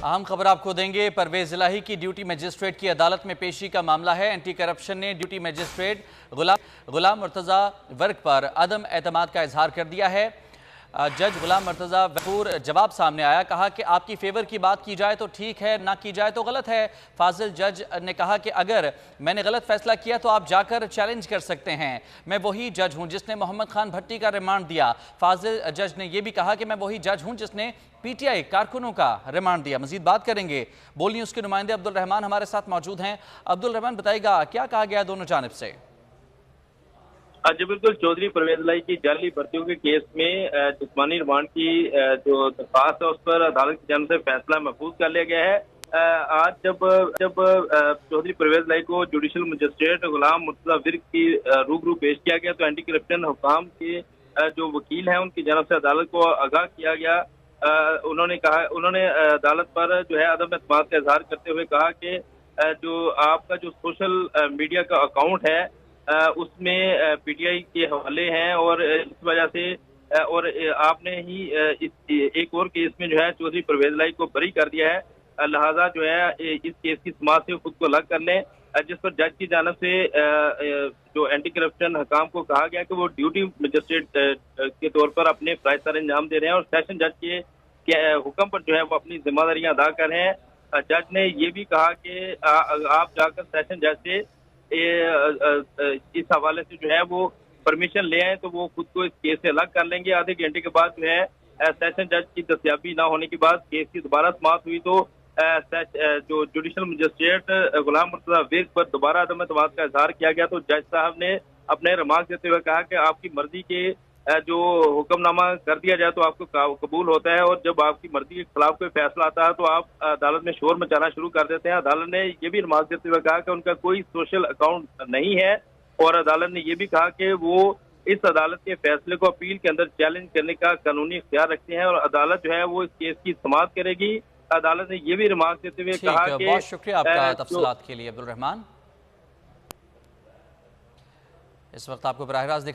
अहम खबर आपको देंगे। परवेज इलाही की ड्यूटी मजिस्ट्रेट की अदालत में पेशी का मामला है। एंटी करप्शन ने ड्यूटी मजिस्ट्रेट गुलाम मुर्तज़ा वर्क पर अदम एतमाद का इजहार कर दिया है। जज गुलाम मुर्तज़ा वकूर जवाब सामने आया, कहा कि आपकी फेवर की बात की जाए तो ठीक है, ना की जाए तो गलत है। फाजिल जज ने कहा कि अगर मैंने गलत फैसला किया तो आप जाकर चैलेंज कर सकते हैं। मैं वही जज हूं जिसने मोहम्मद खान भट्टी का रिमांड दिया। फाजिल जज ने यह भी कहा कि मैं वही जज हूं जिसने पीटीआई कारकुनों का रिमांड दिया। मजीद बात करेंगे। बोल न्यूज़ के नुमाइंदे अब्दुल रहमान हमारे साथ मौजूद हैं। अब्दुल रहमान, बताइएगा क्या कहा गया दोनों जानिब से? जी बिल्कुल, चौधरी परवेज इलाही की जाली भर्तियों के केस में जिस्मानी रिमांड की जो दरख्वास्त है उस पर अदालत की जानिब से फैसला महफूज कर लिया गया है। आज जब चौधरी परवेज इलाही को जुडिशल मजिस्ट्रेट गुलाम मुर्तज़ा वर्क की रूबरू पेश किया गया तो एंटी करप्शन हुकाम के जो वकील हैं उनकी जानिब से अदालत को आगाह किया गया। उन्होंने अदालत पर जो है अदम एतमाद का इजहार करते हुए कहा कि जो आपका जो सोशल मीडिया का अकाउंट है उसमें पीटीआई के हवाले हैं और इस वजह से और आपने ही इस एक और केस में जो है चौधरी परवेज इलाही को बरी कर दिया है। लिहाजा जो है इस केस की समाअत से खुद को अलग कर लें, जिस पर जज की जानिब से जो एंटी करप्शन हकाम को कहा गया कि वो ड्यूटी मजिस्ट्रेट के तौर पर अपने फराइज सर अंजाम दे रहे हैं और सेशन जज के हुक्म पर जो है वो अपनी जिम्मेदारियां अदा कर रहे हैं। जज ने ये भी कहा कि आप जाकर सेशन जज से इस हवाले से जो है वो परमिशन ले आए तो वो खुद को इस केस से अलग कर लेंगे। आधे घंटे के बाद जो है सेशन जज की दस्तयाबी ना होने के बाद केस की दोबारा समाअत हुई तो जो जुडिशल मजिस्ट्रेट गुलाम मुर्तज़ा वर्क पर दोबारा अदम एतमाद का इजहार किया गया तो जज साहब ने अपने रिमार्क देते हुए कहा कि आपकी मर्जी के जो हुक्मनामा कर दिया जाए तो आपको कबूल होता है और जब आपकी मर्जी के खिलाफ कोई फैसला आता है तो आप अदालत में शोर मचाना शुरू कर देते हैं। अदालत ने ये भी रिमार्क देते हुए कहा कि उनका कोई सोशल अकाउंट नहीं है और अदालत ने ये भी कहा कि वो इस अदालत के फैसले को अपील के अंदर चैलेंज करने का कानूनी इख्तियार रखते हैं और अदालत जो है वो इस केस की समाअत करेगी। अदालत ने ये भी रिमार्क देते हुए कहा कि बहुत शुक्रिया आपका तफसीलात के लिए अब्दुल रहमान। इस वक्त आपको बराह रास्त